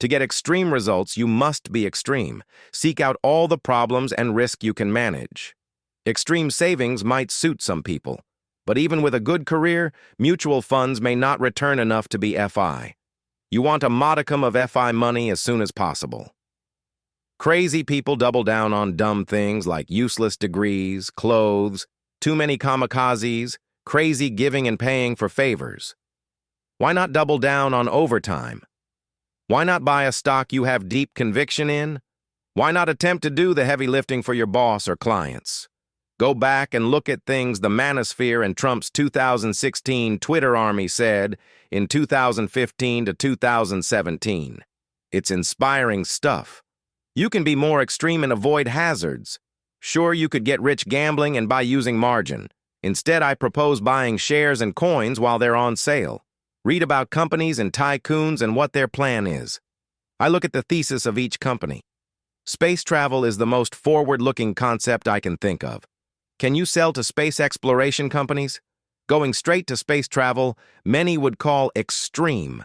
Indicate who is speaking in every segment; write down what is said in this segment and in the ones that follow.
Speaker 1: To get extreme results, you must be extreme. Seek out all the problems and risk you can manage. Extreme savings might suit some people, but even with a good career, mutual funds may not return enough to be FI. You want a modicum of FI money as soon as possible. Crazy people double down on dumb things like useless degrees, clothes, too many kamikazes, crazy giving and paying for favors. Why not double down on overtime? Why not buy a stock you have deep conviction in? Why not attempt to do the heavy lifting for your boss or clients? Go back and look at things the manosphere and Trump's 2016 Twitter army said in 2015 to 2017. It's inspiring stuff. You can be more extreme and avoid hazards. Sure, you could get rich gambling and by using margin. Instead, I propose buying shares and coins while they're on sale. Read about companies and tycoons and what their plan is. I look at the thesis of each company. Space travel is the most forward-looking concept I can think of. Can you sell to space exploration companies? Going straight to space travel, many would call extreme.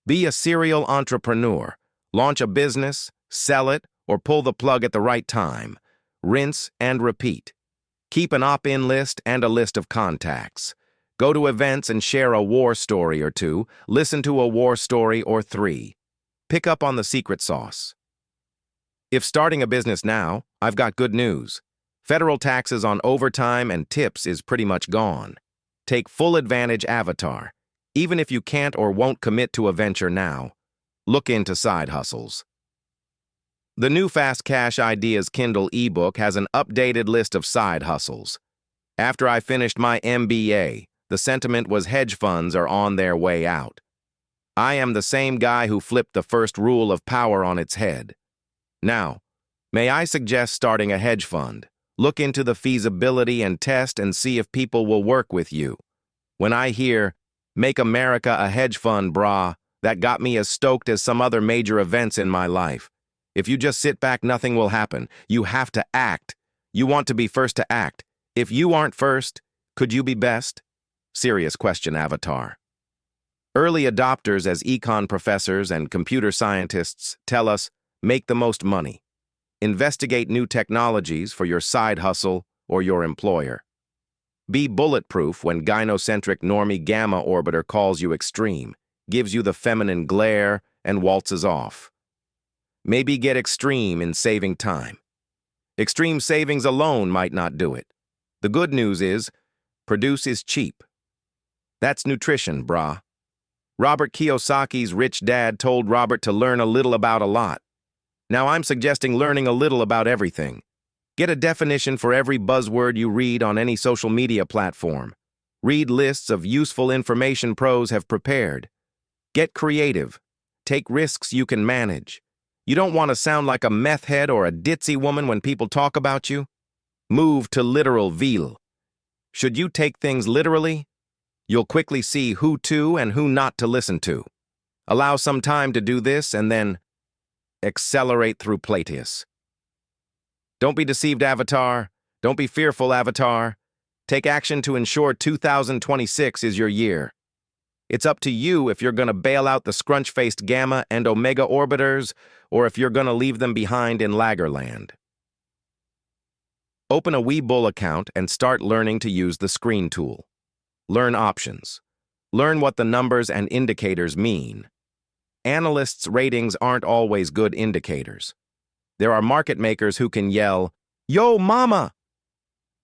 Speaker 1: Be a serial entrepreneur. Launch a business, sell it, or pull the plug at the right time. Rinse and repeat. Keep an opt-in list and a list of contacts. Go to events and share a war story or two. Listen to a war story or three. Pick up on the secret sauce. If starting a business now, I've got good news. Federal taxes on overtime and tips is pretty much gone. Take full advantage Avatar. Even if you can't or won't commit to a venture now, look into side hustles. The new Fast Cash Ideas Kindle ebook has an updated list of side hustles. After I finished my MBA, the sentiment was hedge funds are on their way out. I am the same guy who flipped the first rule of power on its head. Now, may I suggest starting a hedge fund? Look into the feasibility and test and see if people will work with you. When I hear, "Make America a hedge fund, brah," that got me as stoked as some other major events in my life. If you just sit back, nothing will happen. You have to act. You want to be first to act. If you aren't first, could you be best? Serious question, Avatar. Early adopters as econ professors and computer scientists tell us, make the most money. Investigate new technologies for your side hustle or your employer. Be bulletproof when gynocentric normie gamma orbiter calls you extreme, gives you the feminine glare, and waltzes off. Maybe get extreme in saving time. Extreme savings alone might not do it. The good news is, produce is cheap. That's nutrition, brah. Robert Kiyosaki's rich dad told Robert to learn a little about a lot. Now I'm suggesting learning a little about everything. Get a definition for every buzzword you read on any social media platform. Read lists of useful information pros have prepared. Get creative. Take risks you can manage. You don't want to sound like a meth head or a ditzy woman when people talk about you. Move to literal veal. Should you take things literally? You'll quickly see who to and who not to listen to. Allow some time to do this and then accelerate through Plateus. Don't be deceived, Avatar. Don't be fearful, Avatar. Take action to ensure 2026 is your year. It's up to you if you're going to bail out the scrunch-faced Gamma and Omega orbiters or if you're going to leave them behind in Laggerland. Open a Webull account and start learning to use the screen tool. Learn options. Learn what the numbers and indicators mean. Analysts' ratings aren't always good indicators. There are market makers who can yell, "Yo, mama!"